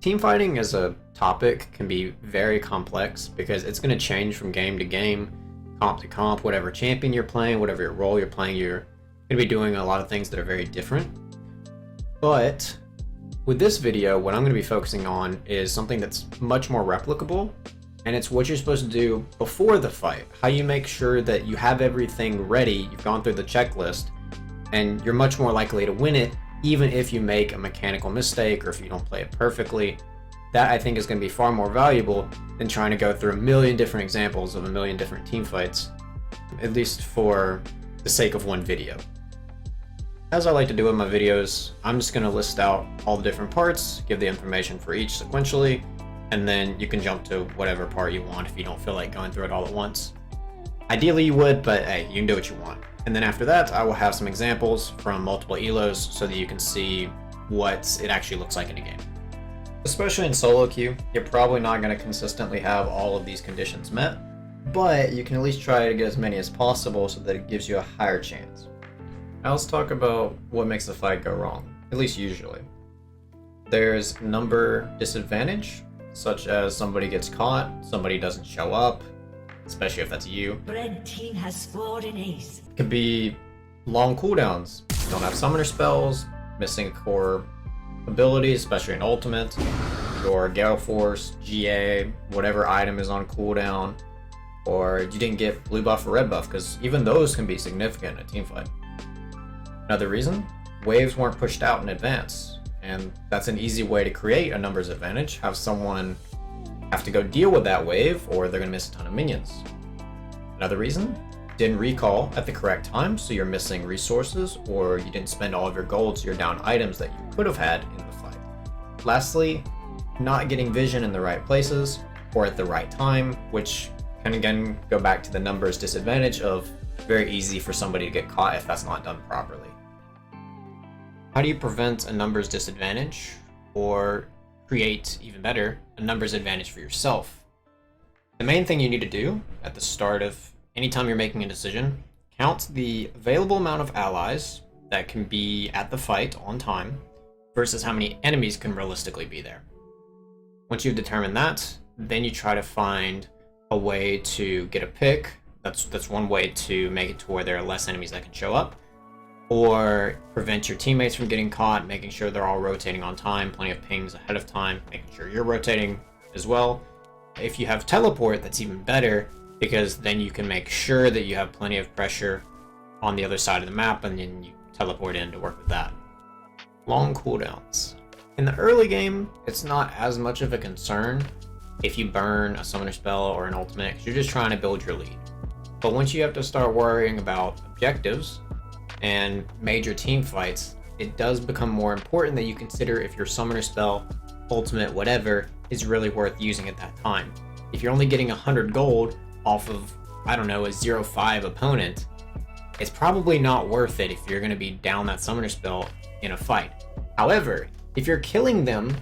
Team fighting as a topic can be very complex because it's going to change from game to game, comp to comp, whatever champion you're playing, whatever your role you're playing, you're going to be doing a lot of things that are very different. But with this video, what I'm going to be focusing on is something that's much more replicable, and it's what you're supposed to do before the fight. How you make sure that you have everything ready, you've gone through the checklist, and you're much more likely to win it even if you make a mechanical mistake or if you don't play it perfectly. That I think is going to be far more valuable than trying to go through a million different examples of a million different team fights, at least for the sake of one video. As I like to do in my videos, I'm just going to list out all the different parts, give the information for each sequentially, and then you can jump to whatever part you want if you don't feel like going through it all at once. Ideally you would, but hey, you can do what you want. And then after that, I will have some examples from multiple elos so that you can see what it actually looks like in a game. Especially in solo queue, you're probably not going to consistently have all of these conditions met, but you can at least try to get as many as possible so that it gives you a higher chance. Now let's talk about what makes the fight go wrong, at least usually. There's number disadvantage, such as somebody gets caught, somebody doesn't show up, especially if that's you. Red team has scored an ace. It could be long cooldowns, don't have summoner spells, missing a core ability, especially in ultimate, your Gale Force, GA, whatever item is on cooldown, or you didn't get blue buff or red buff, because even those can be significant in a team fight. Another reason, waves weren't pushed out in advance, and that's an easy way to create a numbers advantage, have someone have to go deal with that wave or they're going to miss a ton of minions. Another reason, didn't recall at the correct time, so you're missing resources, or you didn't spend all of your gold, so you're down items that you could have had in the fight. Lastly, not getting vision in the right places or at the right time, which can again go back to the numbers disadvantage of very easy for somebody to get caught if that's not done properly. How do you prevent a numbers disadvantage, or create, even better, a numbers advantage for yourself? The main thing you need to do at the start of anytime you're making a decision, count the available amount of allies that can be at the fight on time versus how many enemies can realistically be there. Once you've determined that, then you try to find a way to get a pick. That's one way to make it to where there are less enemies that can show up, or prevent your teammates from getting caught, making sure they're all rotating on time, plenty of pings ahead of time, making sure you're rotating as well. If you have teleport, that's even better, because then you can make sure that you have plenty of pressure on the other side of the map, and then you teleport in to work with that. Long cooldowns. In the early game, it's not as much of a concern if you burn a summoner spell or an ultimate, because you're just trying to build your lead. But once you have to start worrying about objectives and major team fights, it does become more important that you consider if your summoner spell, ultimate, whatever, is really worth using at that time. If you're only getting 100 gold off of, I don't know, a 0-5 opponent, it's probably not worth it if you're going to be down that summoner spell in a fight. However, if you're killing them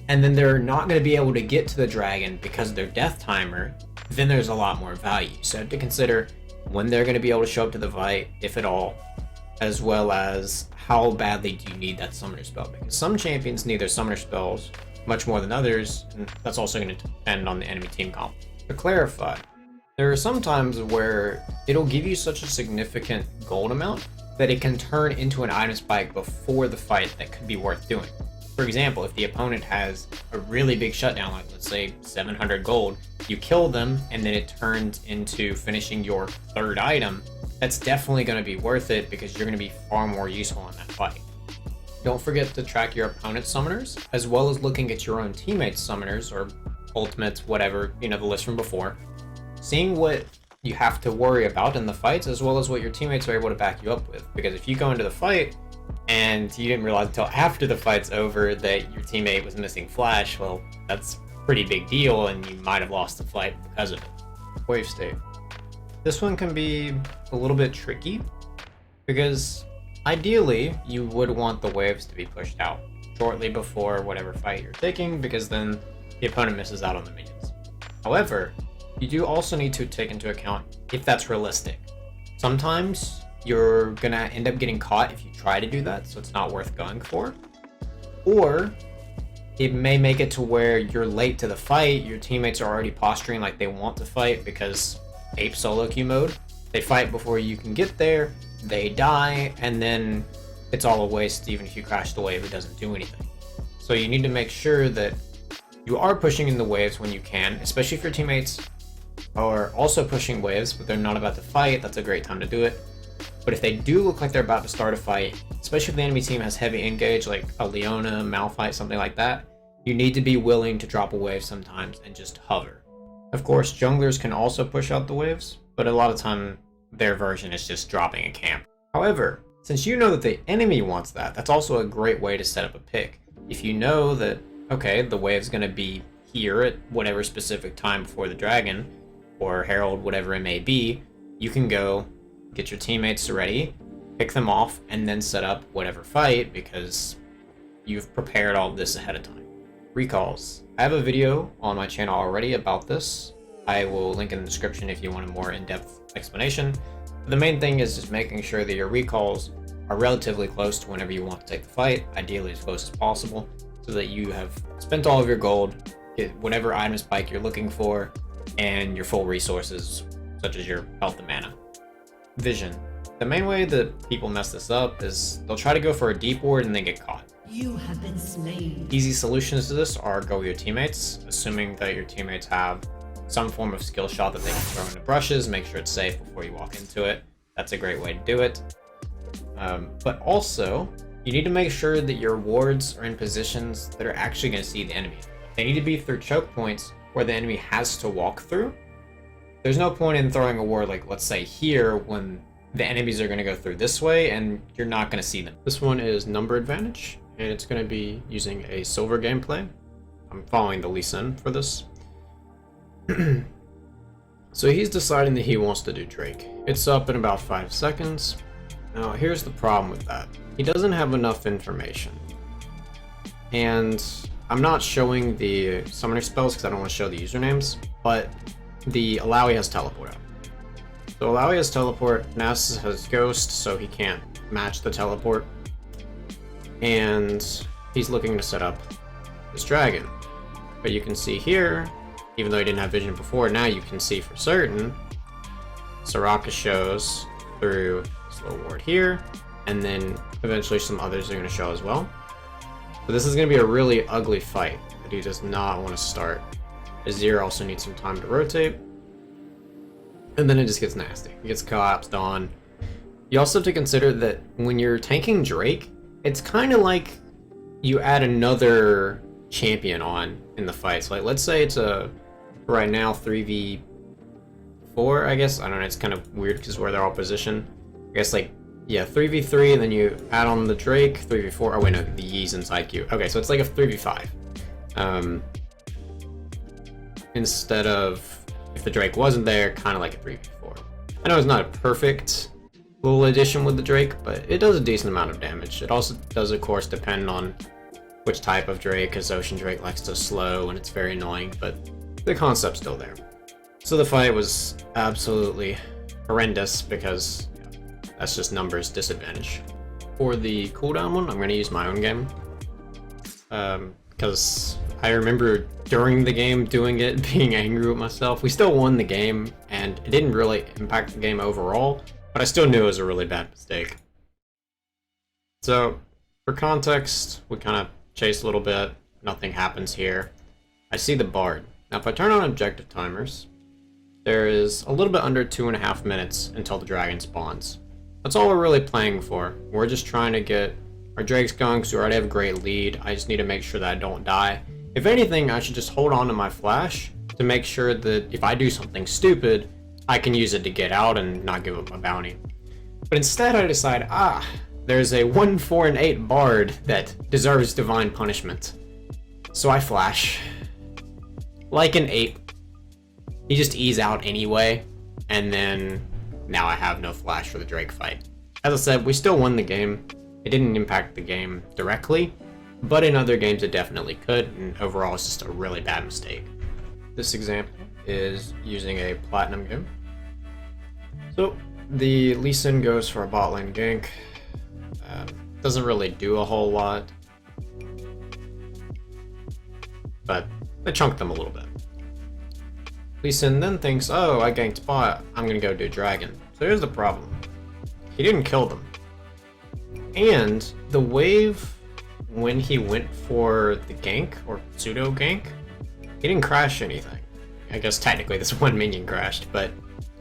and then they're not going to be able to get to the dragon because of their death timer, then there's a lot more value. So you have to consider when they're going to be able to show up to the fight, if at all, as well as how badly do you need that summoner spell, because some champions need their summoner spells much more than others, and that's also going to depend on the enemy team comp. To clarify, there are some times where it'll give you such a significant gold amount that it can turn into an item spike before the fight that could be worth doing. For example, if the opponent has a really big shutdown, like let's say 700 gold, you kill them and then it turns into finishing your third item, that's definitely going to be worth it because you're going to be far more useful in that fight. Don't forget to track your opponent's summoners, as well as looking at your own teammates' summoners or ultimates, whatever, the list from before. Seeing what you have to worry about in the fights, as well as what your teammates are able to back you up with. Because if you go into the fight and you didn't realize until after the fight's over that your teammate was missing flash, well, that's a pretty big deal and you might have lost the fight because of it. Wave state. This one can be a little bit tricky because ideally you would want the waves to be pushed out shortly before whatever fight you're taking, because then the opponent misses out on the minions. However, you do also need to take into account if that's realistic. Sometimes you're gonna end up getting caught if you try to do that, so it's not worth going for. Or it may make it to where you're late to the fight, your teammates are already posturing like they want to fight because ape solo queue mode. They fight before you can get there, they die, and then it's all a waste. Even if you crash the wave, it doesn't do anything. So you need to make sure that you are pushing in the waves when you can, especially if your teammates are also pushing waves, but they're not about to fight. That's a great time to do it. But if they do look like they're about to start a fight, especially if the enemy team has heavy engage, like a Leona, Malphite, something like that, you need to be willing to drop a wave sometimes and just hover. Of course, junglers can also push out the waves, but a lot of time their version is just dropping a camp. However, since you know that the enemy wants that, that's also a great way to set up a pick. If you know that, okay, the wave's going to be here at whatever specific time before the dragon, or herald, whatever it may be, you can go get your teammates ready, pick them off, and then set up whatever fight because you've prepared all of this ahead of time. Recalls. I have a video on my channel already about this. I will link in the description if you want a more in-depth explanation. But the main thing is just making sure that your recalls are relatively close to whenever you want to take the fight, ideally as close as possible, so that you have spent all of your gold, get whatever item spike you're looking for, and your full resources, such as your health and mana. Vision. The main way that people mess this up is they'll try to go for a deep ward and they get caught. You have been slain. Easy solutions to this are go with your teammates, assuming that your teammates have some form of skill shot that they can throw into brushes, make sure it's safe before you walk into it. That's a great way to do it. But also, you need to make sure that your wards are in positions that are actually going to see the enemy. They need to be through choke points where the enemy has to walk through. There's no point in throwing a ward like, let's say here, when the enemies are going to go through this way and you're not going to see them. This one is number advantage, and it's going to be using a silver gameplay. I'm following the Lee Sin for this. So he's deciding that he wants to do Drake. It's up in about 5 seconds. Now here's the problem with that. He doesn't have enough information. And I'm not showing the summoner spells because I don't want to show the usernames, but the Alawi has teleport out. So Alawi has teleport, Nasus has ghost, so he can't match the teleport. And he's looking to set up this dragon. But you can see here, even though he didn't have vision before, now you can see for certain Soraka shows through this little ward here, and then eventually some others are going to show as well. So this is going to be a really ugly fight that he does not want to start. Azir also needs some time to rotate, and then it just gets nasty. It gets collapsed on. You also have to consider that when you're tanking Drake, it's kind of like you add another champion on in the fights. Like, let's say it's a, right now, 3v4, I guess. I don't know, it's kind of weird because where they're all positioned. I guess, like, yeah, 3v3, and then you add on the Drake, 3v4. Oh, wait, no, the Yee's inside queue. Okay, so it's like a 3v5. Instead of, if the Drake wasn't there, kind of like a 3v4. I know it's not a perfect little addition with the Drake, but it does a decent amount of damage. It also does, of course, depend on which type of Drake, because Ocean Drake likes to slow, and it's very annoying, but the concept's still there. So the fight was absolutely horrendous, because that's just numbers disadvantage. For the cooldown one, I'm going to use my own game, because I remember during the game doing it, being angry with myself. We still won the game, and it didn't really impact the game overall, but I still knew it was a really bad mistake. So, for context, we kind of chase a little bit, nothing happens here. I see the Bard. Now if I turn on objective timers, there is a little bit under 2.5 minutes until the dragon spawns. That's all we're really playing for. We're just trying to get our Drakes going because we already have a great lead. I just need to make sure that I don't die. If anything, I should just hold on to my flash to make sure that if I do something stupid, I can use it to get out and not give up my bounty. But instead I decide, there's a 1, 4, and 8 Bard that deserves divine punishment. So I flash. Like an ape. He just E's out anyway, and then now I have no flash for the Drake fight. As I said, we still won the game. It didn't impact the game directly, but in other games it definitely could, and overall it's just a really bad mistake. This example is using a platinum game. So the Lee Sin goes for a bot lane gank. Doesn't really do a whole lot. but they chunked them a little bit. Lee Sin then thinks, oh, I ganked bot, I'm gonna go do dragon. So here's the problem. He didn't kill them. And the wave, when he went for the gank, or pseudo gank, he didn't crash anything. I guess technically this one minion crashed, but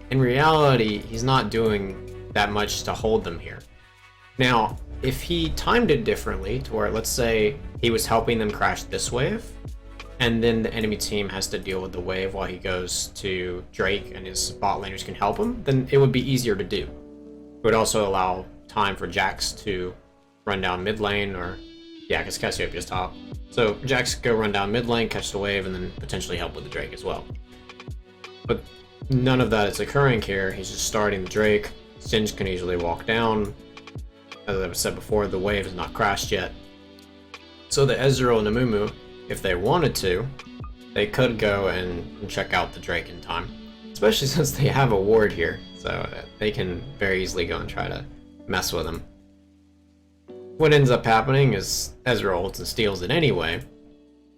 in reality, he's not doing that much to hold them here. Now, if he timed it differently, to where, let's say, he was helping them crash this wave, and then the enemy team has to deal with the wave while he goes to Drake and his bot laners can help him, then it would be easier to do. It would also allow time for Jax to run down mid lane, or yeah, because Cassiopeia's top. So Jax could go run down mid lane, catch the wave, and then potentially help with the Drake as well. But none of that is occurring here. He's just starting the Drake. Sinnr can easily walk down. As I said before, the wave has not crashed yet. So the Ezreal and Amumu, if they wanted to, they could go and check out the Drake in time. Especially since they have a ward here, so they can very easily go and try to mess with him. What ends up happening is Ezreal ults and steals it anyway,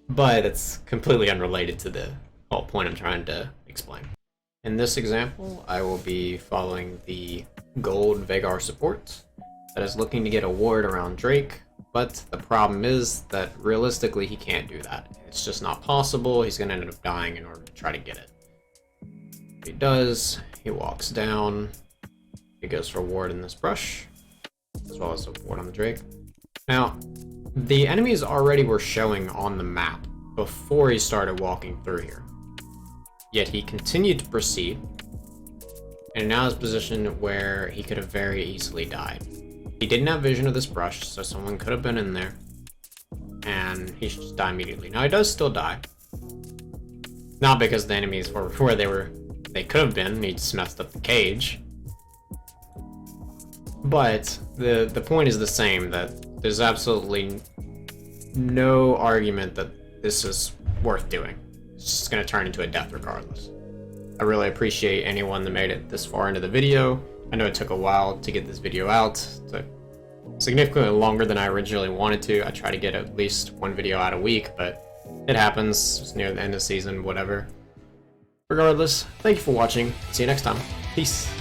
but it's completely unrelated to the whole point I'm trying to explain. In this example, I will be following the gold Veigar support that is looking to get a ward around Drake, but the problem is that realistically he can't do that. It's just not possible. He's going to end up dying in order to try to get it. If he does, he walks down, he goes for a ward in this brush, as well as a ward on the Drake. Now, the enemies already were showing on the map before he started walking through here. Yet he continued to proceed, and now is positioned where he could have very easily died. He didn't have vision of this brush, so someone could have been in there, and he should just die immediately. Now he does still die, not because the enemies were where they could have been, and he just messed up the cage. But the point is the same, that there's absolutely no argument that this is worth doing. It's just going to turn into a death regardless. I really appreciate anyone that made it this far into the video. I know it took a while to get this video out. It took significantly longer than I originally wanted to. I try to get at least one video out a week, but it happens. It's near the end of the season, whatever. Regardless, thank you for watching. See you next time. Peace.